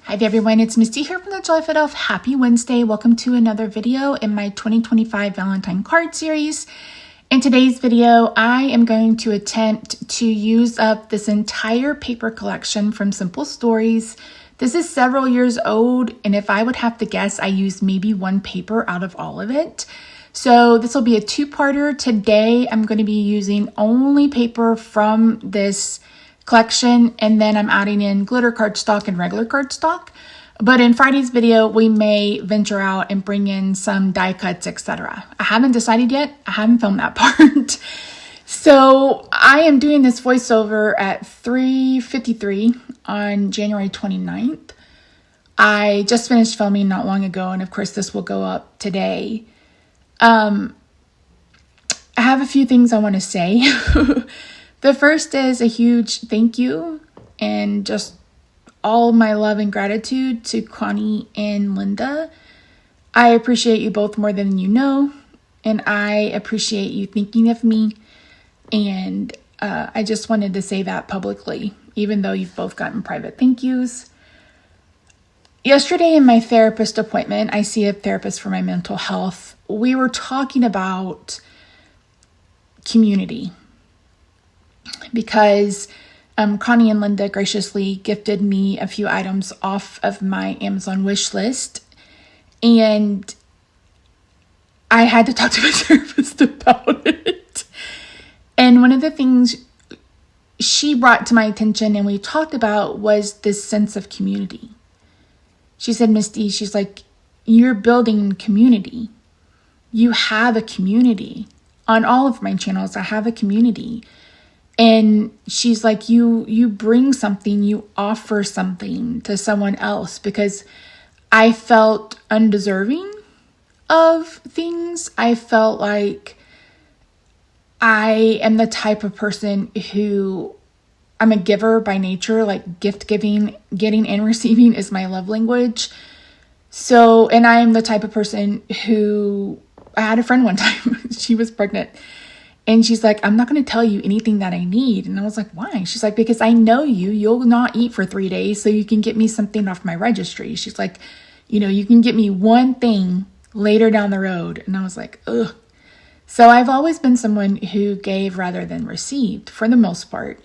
Hi everyone, it's Misty here from TheJollyFatElf. Happy Wednesday. Welcome to another video in my 2025 Valentine card series. In today's video, I am going to attempt to use up this entire paper collection from Simple Stories. This is several years old, and if I would have to guess, I used maybe one paper out of all of it. So this will be a two-parter. Today, I'm going to be using only paper from this collection, and then I'm adding in glitter cardstock and regular cardstock. But in Friday's video, we may venture out and bring in some die cuts, etc. I haven't decided yet. I haven't filmed that part. So I am doing this voiceover at 3:53 on January 29th. I just finished filming not long ago, and of course this will go up today. I have a few things I want to say. The first is a huge thank you and just all my love and gratitude to Connie and Linda. I appreciate you both more than you know, and I appreciate you thinking of me. And I just wanted to say that publicly, even though you've both gotten private thank yous. Yesterday in my therapist appointment, I see a therapist for my mental health. We were talking about community. Because Connie and Linda graciously gifted me a few items off of my Amazon wish list. And I had to talk to my therapist about it. And one of the things she brought to my attention and we talked about was this sense of community. She said, Misty, she's like, you're building community. You have a community. On all of my channels, I have a community. And she's like, you bring something, you offer something to someone else, because I felt undeserving of things. I felt like I am the type of person who I'm a giver by nature, like gift giving, getting and receiving is my love language. So, and I am the type of person who, I had a friend one time, she was pregnant. And she's like, I'm not going to tell you anything that I need. And I was like, why? She's like, because I know you'll not eat for 3 days, so you can get me something off my registry. She's like, you can get me one thing later down the road. And I was like, ugh. So I've always been someone who gave rather than received for the most part.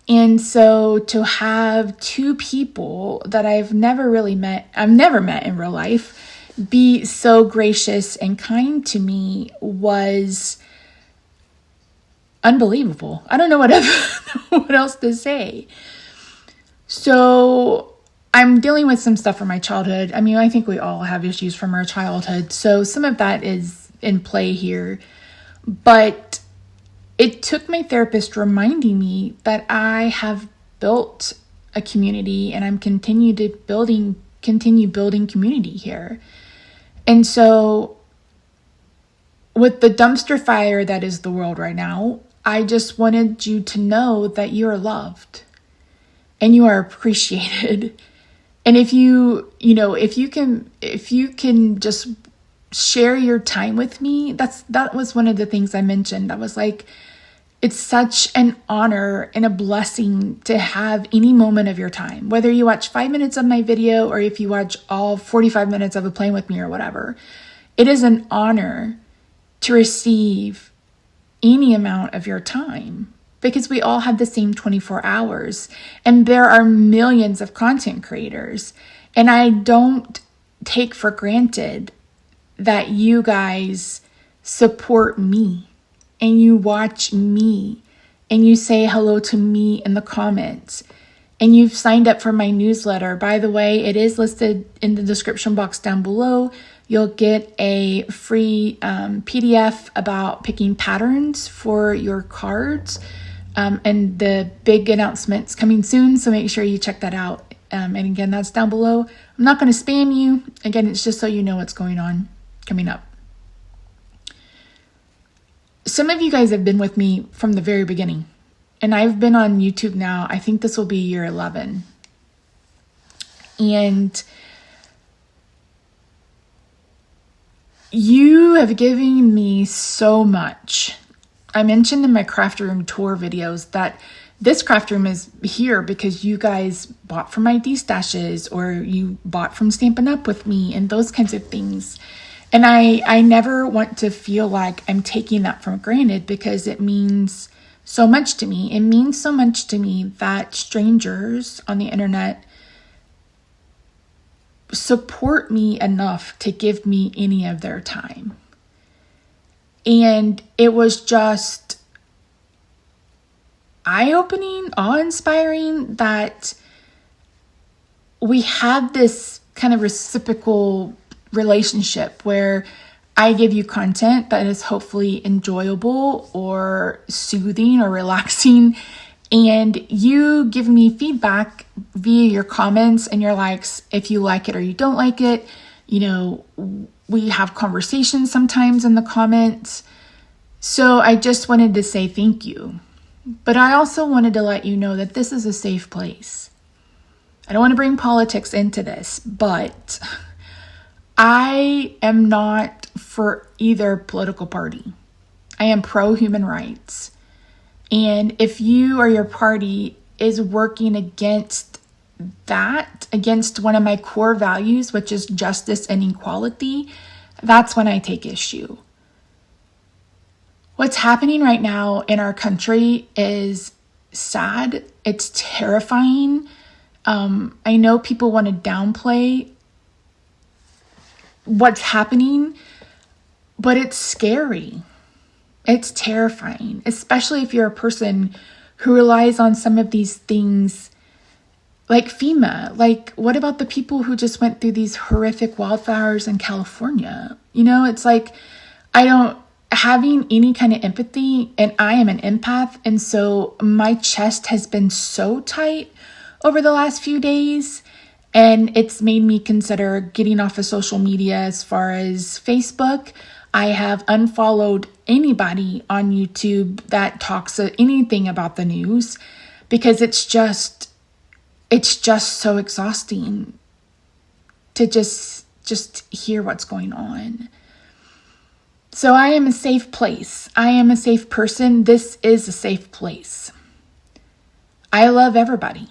And so to have two people that I've never met in real life, be so gracious and kind to me was unbelievable. I don't know what else to say. So I'm dealing with some stuff from my childhood. I mean, I think we all have issues from our childhood. So some of that is in play here. But it took my therapist reminding me that I have built a community and I'm continue building community here. And so with the dumpster fire that is the world right now, I just wanted you to know that you are loved and you are appreciated. And if you can just share your time with me, that was one of the things I mentioned. I was like, it's such an honor and a blessing to have any moment of your time, whether you watch 5 minutes of my video or if you watch all 45 minutes of a Playing With Me or whatever. It is an honor to receive any amount of your time, because we all have the same 24 hours and there are millions of content creators. And I don't take for granted that you guys support me and you watch me and you say hello to me in the comments and you've signed up for my newsletter. By the way, it is listed in the description box down below. You'll get a free PDF about picking patterns for your cards. And the big announcement's coming soon, so make sure you check that out. And again, that's down below. I'm not going to spam you. Again, it's just so you know what's going on coming up. Some of you guys have been with me from the very beginning. And I've been on YouTube now. I think this will be year 11. And you have given me so much. I mentioned in my craft room tour videos that this craft room is here because you guys bought from my D-stashes, or you bought from Stampin' Up! With me, and those kinds of things. And I never want to feel like I'm taking that for granted, because it means so much to me. It means so much to me that strangers on the internet support me enough to give me any of their time. And it was just eye-opening, awe-inspiring that we had this kind of reciprocal relationship where I give you content that is hopefully enjoyable or soothing or relaxing, and you give me feedback via your comments and your likes if you like it or you don't like it. You know, we have conversations sometimes in the comments. So I just wanted to say thank you. But I also wanted to let you know that this is a safe place. I don't want to bring politics into this, but I am not for either political party. I am pro-human rights. And if you or your party is working against that, against one of my core values, which is justice and equality, that's when I take issue. What's happening right now in our country is sad. It's terrifying. I know people want to downplay what's happening, but it's scary. It's terrifying, especially if you're a person who relies on some of these things like FEMA. Like, what about the people who just went through these horrific wildfires in California? You know, it's like, having any kind of empathy, and I am an empath, and so my chest has been so tight over the last few days, and it's made me consider getting off of social media. As far as Facebook, I have unfollowed anybody on YouTube that talks anything about the news, because it's just so exhausting to just hear what's going on. So I am a safe place. I am a safe person. This is a safe place. I love everybody.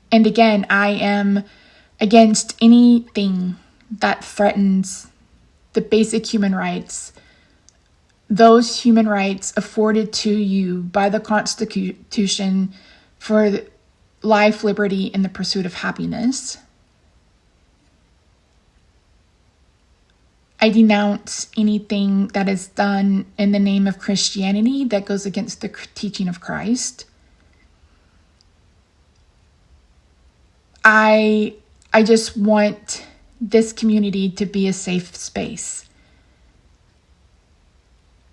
And again, I am against anything that threatens the basic human rights, those human rights afforded to you by the Constitution for life, liberty, and the pursuit of happiness. I denounce anything that is done in the name of Christianity that goes against the teaching of Christ. I just want this community to be a safe space.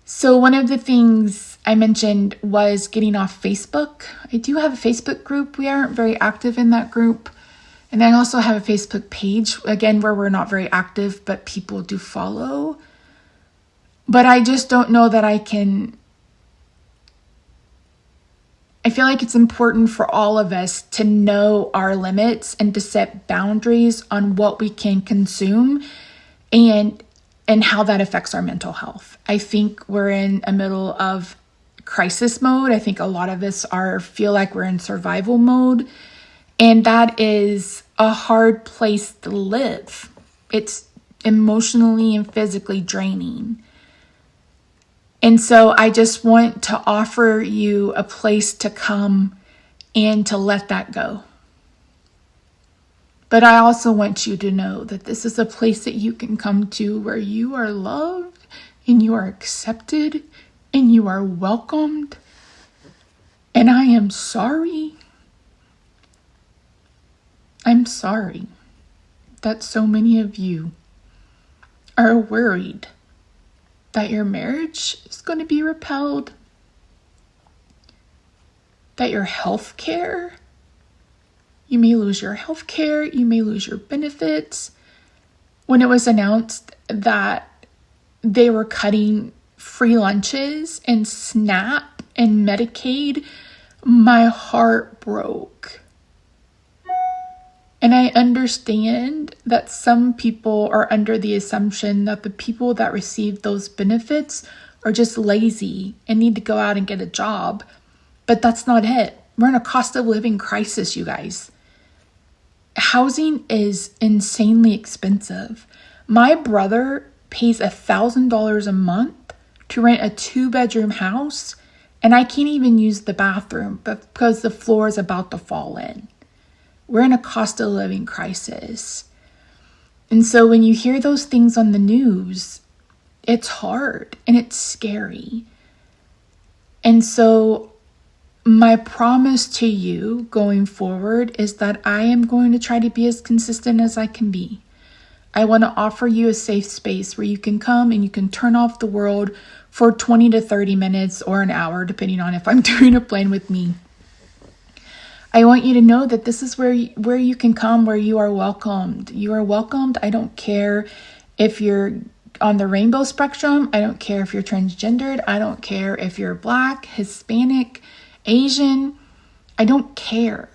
So one of the things I mentioned was getting off Facebook. I do have a Facebook group. We aren't very active in that group. And I also have a Facebook page, again, where we're not very active, but people do follow. But I just don't know that I feel like it's important for all of us to know our limits and to set boundaries on what we can consume and how that affects our mental health. I think we're in a middle of crisis mode. I think a lot of us feel like we're in survival mode. And that is a hard place to live. It's emotionally and physically draining. And so I just want to offer you a place to come and to let that go. But I also want you to know that this is a place that you can come to where you are loved and you are accepted and you are welcomed. And I am sorry. I'm sorry that so many of you are worried that your marriage is going to be repelled, that your health care, you may lose your health care, you may lose your benefits. When it was announced that they were cutting free lunches and SNAP and Medicaid, my heart broke. And I understand that some people are under the assumption that the people that receive those benefits or just lazy and need to go out and get a job. But that's not it. We're in a cost of living crisis, you guys. Housing is insanely expensive. My brother pays $1,000 a month to rent a 2-bedroom house, and I can't even use the bathroom because the floor is about to fall in. We're in a cost of living crisis. And so when you hear those things on the news, it's hard and it's scary. And so my promise to you going forward is that I am going to try to be as consistent as I can be. I want to offer you a safe space where you can come and you can turn off the world for 20 to 30 minutes or an hour, depending on if I'm doing a plan with me. I want you to know that this is where you can come, where you are welcomed. You are welcomed. I don't care if you're on the rainbow spectrum. I don't care if you're transgendered. I don't care if you're Black, Hispanic, Asian. I don't care.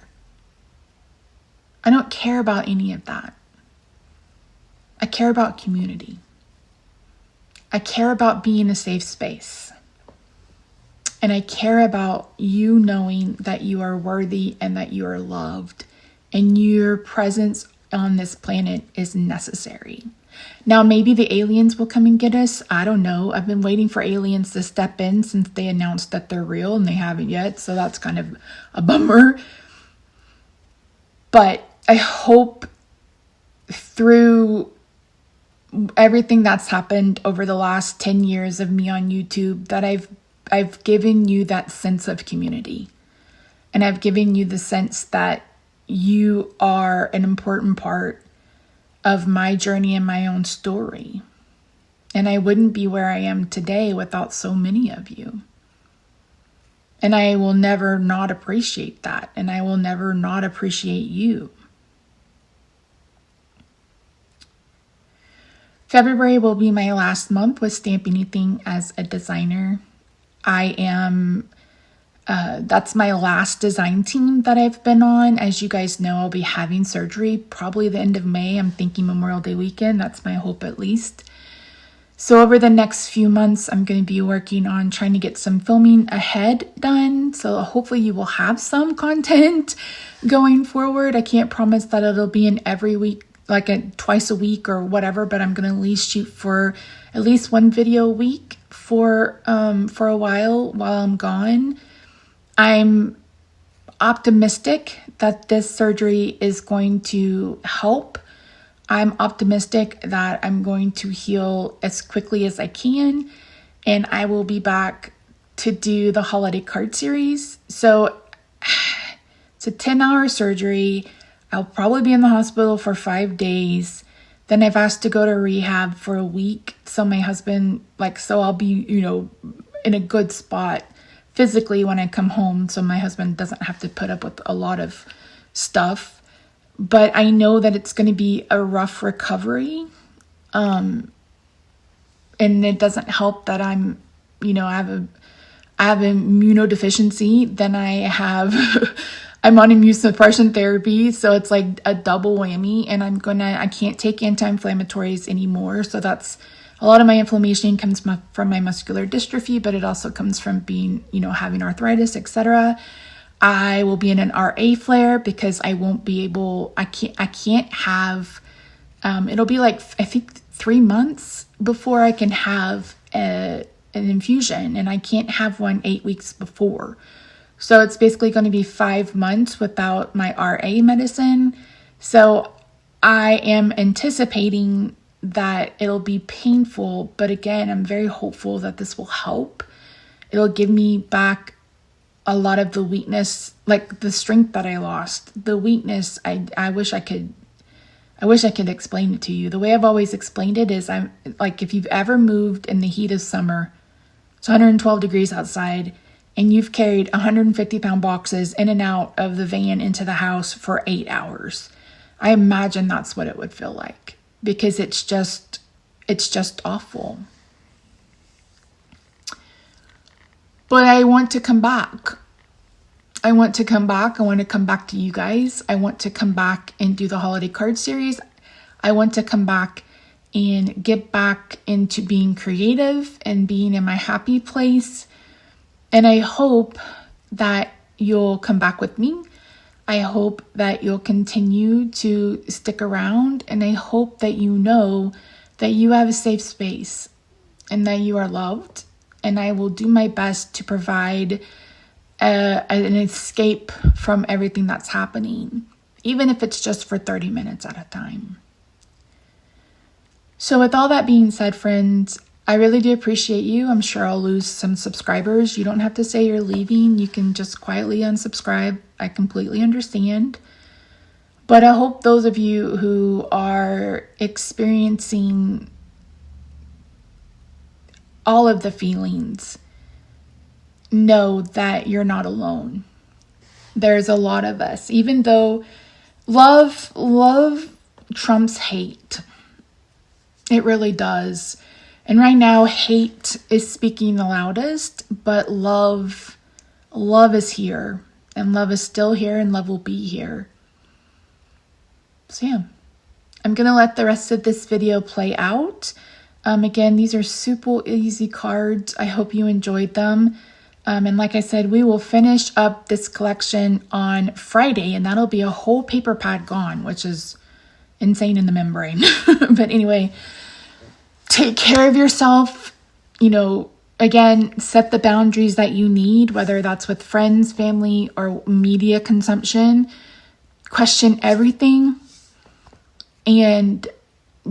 I don't care about any of that. I care about community. I care about being a safe space. And I care about you knowing that you are worthy and that you are loved. And your presence on this planet is necessary. Now, maybe the aliens will come and get us. I don't know. I've been waiting for aliens to step in since they announced that they're real, and they haven't yet. So that's kind of a bummer. But I hope through everything that's happened over the last 10 years of me on YouTube that I've given you that sense of community. And I've given you the sense that you are an important part of my journey and my own story. And I wouldn't be where I am today without so many of you. And I will never not appreciate that. And I will never not appreciate you. February will be my last month with Stamp Anything as a designer. That's my last design team that I've been on. As you guys know, I'll be having surgery probably the end of May. I'm thinking Memorial Day weekend. That's my hope at least. So over the next few months, I'm going to be working on trying to get some filming ahead done. So hopefully you will have some content going forward. I can't promise that it'll be in every week, like twice a week or whatever, but I'm going to at least shoot for at least one video a week for a while I'm gone. I'm optimistic that this surgery is going to help. I'm optimistic that I'm going to heal as quickly as I can, and I will be back to do the holiday card series. So it's a 10-hour surgery. I'll probably be in the hospital for 5 days. Then I've asked to go to rehab for a week. So my husband, so I'll be, in a good spot physically when I come home. So my husband doesn't have to put up with a lot of stuff. But I know that it's going to be a rough recovery. And it doesn't help that I'm, I have immunodeficiency. Then I'm on immune suppression therapy. So it's like a double whammy, and I can't take anti-inflammatories anymore. So that's a lot of my inflammation comes from my muscular dystrophy, but it also comes from being, having arthritis, etc. I will be in an RA flare because I won't be able, I can't have, it'll be I think 3 months before I can have an infusion, and I can't have one 8 weeks before. So it's basically going to be 5 months without my RA medicine. So I am anticipating that it'll be painful, but again, I'm very hopeful that this will help. It'll give me back a lot of the weakness, like the strength that I lost. The weakness, I wish I could explain it to you. The way I've always explained it is, I'm like, if you've ever moved in the heat of summer, it's 112 degrees outside, and you've carried 150-pound boxes in and out of the van into the house for 8 hours. I imagine that's what it would feel like, because it's just awful. But I want to come back. I want to come back to you guys. I want to come back and do the holiday card series. I want to come back and get back into being creative and being in my happy place. And I hope that you'll come back with me. I hope that you'll continue to stick around, and I hope that you know that you have a safe space and that you are loved, and I will do my best to provide an escape from everything that's happening, even if it's just for 30 minutes at a time. So with all that being said, friends, I really do appreciate you. I'm sure I'll lose some subscribers. You don't have to say you're leaving. You can just quietly unsubscribe. I completely understand. But I hope those of you who are experiencing all of the feelings know that you're not alone. There's a lot of us. Even though love trumps hate. It really does. And right now, hate is speaking the loudest, but love is here, and love is still here, and love will be here. So yeah, I'm going to let the rest of this video play out. Again, these are super easy cards. I hope you enjoyed them. And like I said, we will finish up this collection on Friday, and that'll be a whole paper pad gone, which is insane in the membrane. But anyway, take care of yourself. Again, set the boundaries that you need, whether that's with friends, family, or media consumption. Question everything. And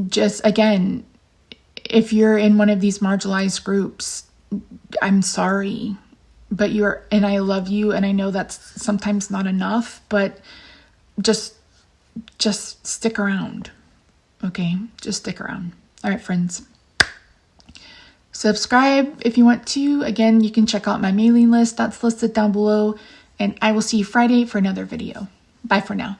just, again, if you're in one of these marginalized groups, I'm sorry, but and I love you, and I know that's sometimes not enough, but just stick around. Okay? Just stick around. All right, friends. Subscribe if you want to. Again, you can check out my mailing list. That's listed down below. And I will see you Friday for another video. Bye for now.